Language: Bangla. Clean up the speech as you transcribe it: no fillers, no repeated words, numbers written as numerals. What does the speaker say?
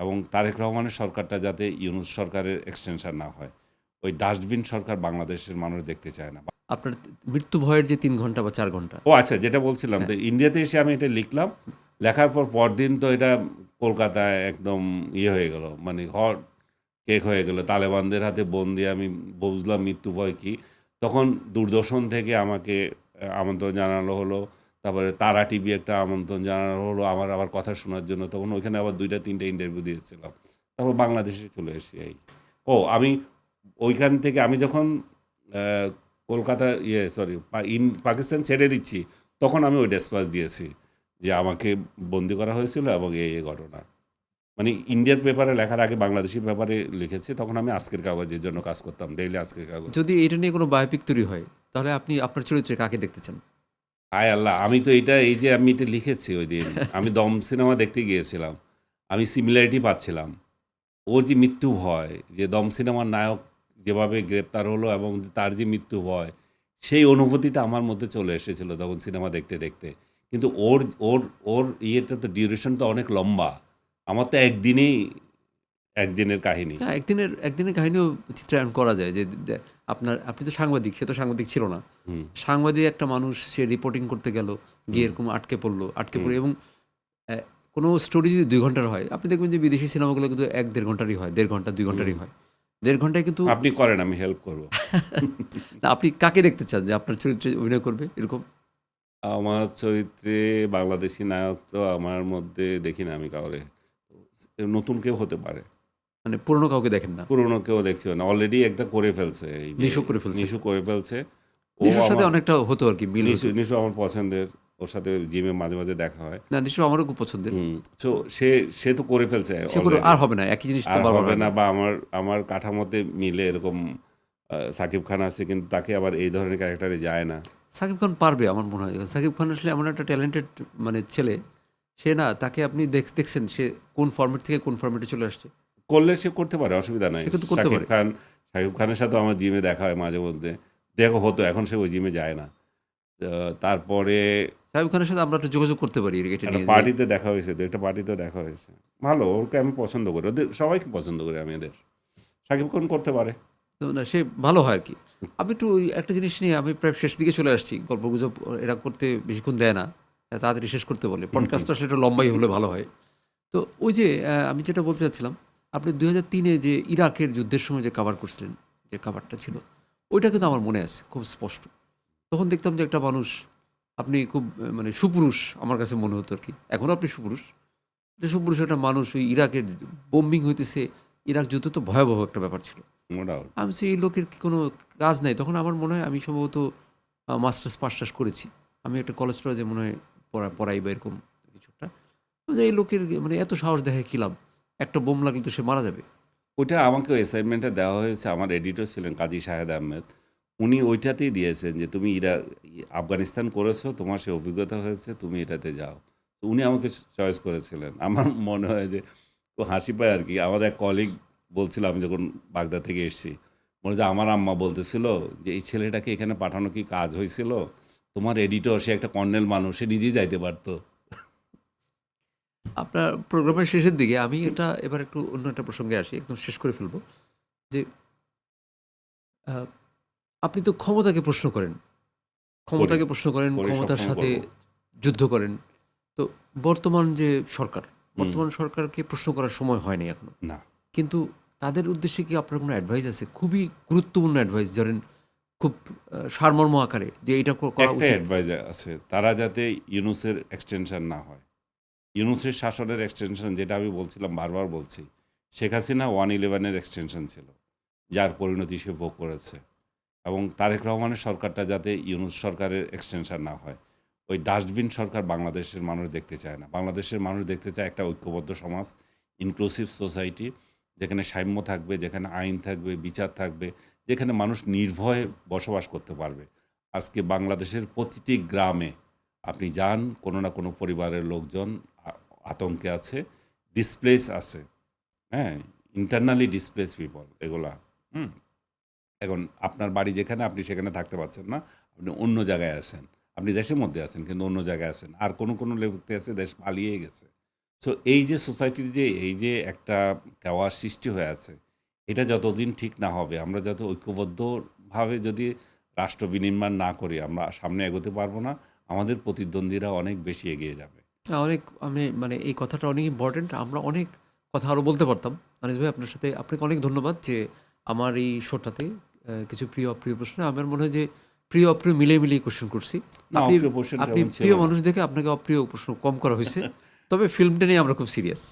এবং তারেক রহমানের সরকারটা যাতে ইউনূস সরকারের এক্সটেনশন না হয়। ওই ডাস্টবিন সরকার বাংলাদেশের মানুষ দেখতে চায় না। আপনার মৃত্যু ভয়ের যে ৩ ঘন্টা বা ৪ ঘন্টা। ও আচ্ছা, যেটা বলছিলাম হ্যাঁ, যে ইন্ডিয়াতে এসে আমি এটা লিখলাম। লেখার পর পরদিন তো এটা কলকাতায় একদম ইয়ে হয়ে গেল। মানে হট কেক হয়ে গেল। তালেবানদের হাতে বন্দি আমি বুঝলাম মৃত্যু ভয় কী। তখন দূরদর্শন থেকে আমাকে আমন্ত্রণ জানানো হলো। তারপরে তারা টিভি একটা আমন্ত্রণ জানানো হলো আমার আবার কথা শোনার জন্য। তখন ওইখানে আবার ২টা ৩টা ইন্টারভিউ দিয়েছিলাম। তারপর বাংলাদেশে চলে এসেছি এই। আমি ওইখান থেকে আমি যখন আ কলকাতা সরি পাকিস্তান ছেড়ে দিচ্ছি, তখন আমি ওই ডেসপাচ দিয়েছি যে আমাকে বন্দি করা হয়েছিল এবং এই ঘটনা। মানে ইন্ডিয়ার পেপারে লেখার আগে বাংলাদেশী পেপারে লিখেছি। তখন আমি আজকের কাগজের জন্য কাজ করতাম। ডেইলি আজকের কাগজ। যদি এটা নিয়ে কোনো বায়োপিক তৈরি হয়, তাহলে আপনি আপনার চরিত্রে কাকে দেখতে চান? হায় আল্লাহ! আমি তো এই যে আমি এটা লিখেছি ঐদিন। আমি 'দম' সিনেমা দেখতে গিয়েছিলাম। আমি সিমিলারিটি পাচ্ছিলাম। ওর যে মৃত্যু ভয়, যে 'দম' সিনেমার নায়ক যেভাবে গ্রেপ্তার হলো এবং তার যে মৃত্যু ভয়, সেই অনুভূতিটা আমার মধ্যে চলে এসেছিল তখন সিনেমা দেখতে, দেখতে। কিন্তু ওর ওর ওর ইয়েটা তো ডিউরেশন তো অনেক লম্বা। আমার তো একদিনের কাহিনী। হ্যাঁ, একদিনের কাহিনীও চিত্রায়ন করা যায় যে আপনি তো সাংবাদিক, সে তো সাংবাদিক ছিল না। হুম, সাংবাদিক একটা মানুষ, সে রিপোর্টিং করতে গেল, গিয়ে হুম, এরকম আটকে হুম, পড়ে এবং অ্যা কোনো স্টোরি যদি ২ ঘন্টার হয়, আপনি দেখবেন যে বিদেশি সিনেমাগুলো কিন্তু ১-১.৫ ঘন্টারই হয়, ১.৫ ঘন্টা ২ হুম। ঘন্টারই হয়। ১.৫ ঘন্টায় কিন্তু আপনি করেন, আমি হেল্প করব। না, আপনি কাকে দেখতে চান যে আপনার চরিত্রে অভিনয় করবে এরকম? আমার চরিত্রে বাংলাদেশী নায়ক তো আমার মধ্যে দেখি না আমি কাউরে। নতুন কেউ হতে পারে। মানে পুরনো কাউকে দেখেন না। পুরনো কেউ দেখছি না। অলরেডি একটা করে ফেলছে। এই যে নিশো করে ফেলছে। নিশু করে ফেলছে। ও নিশোর সাথে আমার অনেকটা হতো আরকি, মিল হতো। নিশু আমার পছন্দের। ওর সাথে জিমে মাঝে, মাঝে দেখা হয়। না, নিশো আমারও খুব পছন্দের। হুম। সো সে সে তো করে ফেলছে সে কোনো অলরেডি। আর হবে না। একই জিনিস তো আর বারবার হবে হয় না না। বা আমার কাঠামোতে মিলে এরকম সাকিব খান আছে কিন্তু তাকে আবার এই ধরনের ক্যারেক্টারে যায় না। সাকিব খান পারবে আমার মনে হয়। সাকিব খান আসলে এমন একটা ট্যালেন্টেড মানে ছেলে, সে না তাকে আপনি দেখছেন সে কোন ফরম্যাট থেকে কোন ফরম্যাটে চলে আসছে। করলে সে করতে পারে, অসুবিধা নাই। সে কিন্তু করতে পারে। শাকিব খানের সাথেও আমার জিমে দেখা হয় মাঝে মধ্যে। হতো, এখন সে ওই জিমে যায় না। আ তারপরে সাকিব খানের সাথে আমরা একটা যোগাযোগ করতে পারি এটা একটা নিয়ে যে পার্টিতে দেখা হয়েছে, ২ একটা পার্টিতেও দেখা হয়েছে। ভালো, ওকে আমি পছন্দ করি। ওদের সবাইকে পছন্দ করি আমি এদের। শাকিব খান করতে পারে। তো না, সে ভালো হয় আরকি। আমি একটু ওই একটা জিনিস নিয়ে আমি প্রায় শেষের দিকে চলে আসছি। গল্পগুজব এরা করতে বেশিক্ষণ দেয় না। তাড়াতাড়ি শেষ করতে বলে। পডকাস্টটা আসলে একটু লম্বাই হলে ভালো হয়। তো ওই যে আমি যেটা বলতে চাচ্ছিলাম, আপনি ২০০৩ এ যে ইরাকের যুদ্ধের সময় যে কাভার করছিলেন, যে কাভারটা ছিল, ওইটা কিন্তু আমার মনে আছে খুব স্পষ্ট। তখন দেখতাম যে একটা মানুষ, আপনি খুব মানে সুপুরুষ আমার কাছে মনে হতো আরকি। এখনও আপনি সুপুরুষ। একটা সুপুরুষ একটা মানুষ ওই ইরাকের বোম্বিং হইতেছে। ইরাক যুদ্ধ তো ভয়াবহ একটা ব্যাপার ছিল। No doubt. আমি বলছি, এই লোকের কি কোনো কাজ নাই? তখন আমার মনে হয় আমি সম্ভবত মাস্টার্স করেছি। আমি একটা কলেজ-টলেজে মনে হয় পড়াই বা এরকম কিছু একটা। যে এই লোকের মানে এত সাহস দেখায় কি লাভ? একটা বোম লাগলে তো সে মারা যাবে। ওইটা আমাকেও অ্যাসাইনমেন্টে দেওয়া হয়েছে। আমার এডিটর ছিলেন কাজী শাহেদ আহমেদ। উনি ওইটাতেই দিয়েছেন যে, "তুমি আফগানিস্তান করেছো, তোমার সে অভিজ্ঞতা হয়েছে, তুমি এটাতে যাও।" তো উনি আমাকে চয়েস করেছিলেন। আমার মনে হয় যে খুব হাসি পায় আরকি। আমার এক কলিগ বলছিল আমি যখন বাগদাদ থেকে এসছি। বলে যে, "আমার আম্মা বলতেছিল যে, এই ছেলেটাকে এখানে পাঠানো কি কাজ হইছিল? তোমার এডিটর সে একটা কর্নেল মানুষ, সে নিজেই যাইতে পারত।" আপনার প্রোগ্রামের শেষের দিকে আমি এবার একটু অন্য একটা প্রসঙ্গে আসি। একদম শেষ করে ফেলব। যে আ আপনি তো ক্ষমতাকে প্রশ্ন করেন। করি, ক্ষমতাকে প্রশ্ন করেন, করি ক্ষমতার সবসময় সাথে করব। যুদ্ধ করেন। তো বর্তমান যে সরকার, হুম, বর্তমান সরকারকে প্রশ্ন করার সময় হয়নি এখনো। না। কিন্তু তাদের উদ্দেশ্যে কি আপনার কোনো অ্যাডভাইস আছে? খুবই গুরুত্বপূর্ণ অ্যাডভাইস, ধরেন খুব সারমর্ম আকারে যে এইটা করা একটাই উচিত। অ্যাডভাইস আছে। তারা যাতে ইউনূসের এক্সটেনশন না হয়। ইউনূসের শাসনের এক্সটেনশন যেটা আমি বলছিলাম বারবার বলছি। শেখ হাসিনা 111 এর এক্সটেনশন ছিল। যার পরিণতি সে ভোগ করেছে। এবং তারেক রহমানের সরকারটা যাতে ইউনূস সরকারের এক্সটেনশন না হয়। ওই ডাস্টবিন সরকার বাংলাদেশের মানুষ দেখতে চায় না। বাংলাদেশের মানুষ দেখতে চায় একটা ঐক্যবদ্ধ সমাজ, ইনক্লুসিভ সোসাইটি, যেখানে সাম্য থাকবে, যেখানে আইন থাকবে, বিচার থাকবে, যেখানে মানুষ নির্ভয়ে বসবাস করতে পারবে। আজকে বাংলাদেশের প্রতিটি গ্রামে আপনি যান, কোনো না কোনো পরিবারের লোকজন আ আতঙ্কে আছে, ডিসপ্লেস আছে, হ্যাঁ? ইন্টারনালি ডিসপ্লেস পিপল এগুলা, হুম? এখন আপনার বাড়ি যেখানে আপনি সেখানে থাকতে পারছেন না। আপনি অন্য জায়গায় আছেন। আপনি দেশের মধ্যে আছেন কিন্তু অন্য জায়গায় আছেন। আর কোনো ব্যক্তি আছে দেশ পালিয়ে গেছে। সো এই যে সোসাইটির যে এই যে একটা চাওয়ার সৃষ্টি হয়ে আছে, এটা যতদিন ঠিক না হবে, আমরা যত ঐক্যবদ্ধভাবে যদি রাষ্ট্র বিনির্মাণ না করি, আমরা সামনে এগোতে পারবো না। আমাদের প্রতিদ্বন্দ্বীরা অনেক বেশি এগিয়ে যাবে। অনেক আমি মানে এই কথাটা অনেক ইম্পর্টেন্ট। আমরা অনেক কথা আরও বলতে পারতাম। আনিস ভাই, আপনার সাথে আপনাকে অনেক ধন্যবাদ যে আমার এই শোটাতে কিছু প্রিয় অপ্রিয় প্রশ্ন, আমার মনে হয় যে প্রিয় অপ্রিয় মিলিয়ে কোশ্চেন করছি। না, আপনি অপ্রিয় প্রশ্ন আপনি তেমন ছিল প্রিয় না। মানুষ দেখে আপনাকে অপ্রিয় প্রশ্ন কম করা হয়েছে। তবে ফিল্মটা নিয়ে আমরা খুব সিরিয়াস।